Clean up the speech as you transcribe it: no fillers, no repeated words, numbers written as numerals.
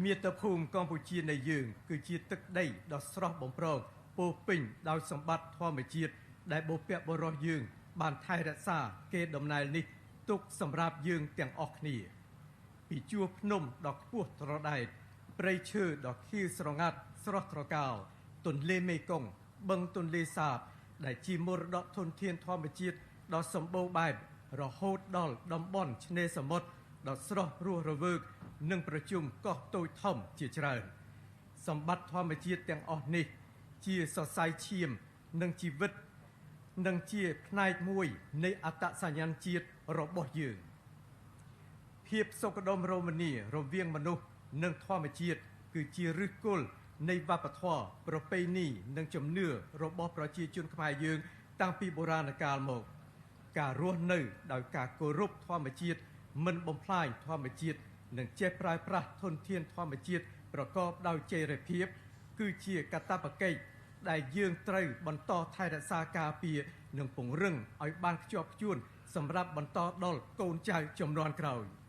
មាតុភូមិកម្ពុជានៃយើងគឺជាទឹកដីដ៏ស្រស់បំព្រងពោពេញដោយសម្បត្តិធម្មជាតិដែលបុព្វបុរសយើងបានថែរក្សាកេរដំណែលនេះទុកសម្រាប់យើងទាំងអស់គ្នាពីជួរភ្នំដ៏ខ្ពស់ត្រដែតព្រៃឈើដ៏ខៀវស្រងាត់ស្រស់ត្រកាលទន្លេមេគង្គបឹងទន្លេសាបដែលជាមរតកធនធានធម្មជាតិដ៏សម្បូរបែបរហូតដល់តំបន់ឆ្នេរសមុទ្រដ៏ស្រស់រស់រវើកនិងប្រជុំកោះតូចធំជាច្រើនសម្បត្តិធម្មជាតិទាំងអស់នេះជាសរសៃឈាមនិងជីវិតនិងជាផ្នែកមួយនៃអត្តសញ្ញាណជាតិរបស់យើងភាពសុខដុមរមនារវាងមនុស្សនិងធម្មជាតិគឺជាឫសគល់នៃវប្បធម៌ប្រពៃណីនិងជំនឿរបស់ប្រជាជនខ្មែរយើងតាំងពីបុរាណកាលមកការរស់នៅដោយការគោរពធម្មជាតិមិនបំផ្លាញធម្មជាតិនិងចេះប្រើប្រាស់ធនធានធម្មជាតិប្រកបដោយចីរភាពគឺជាកាតព្វកិច្ចដែលយើងត្រូវបន្តថែរក្សាការពារនិងពង្រឹងឲ្យបានខ្ជាប់ខ្ជួនសម្រាប់បន្តដល់កូនចៅជំនាន់ក្រោយ។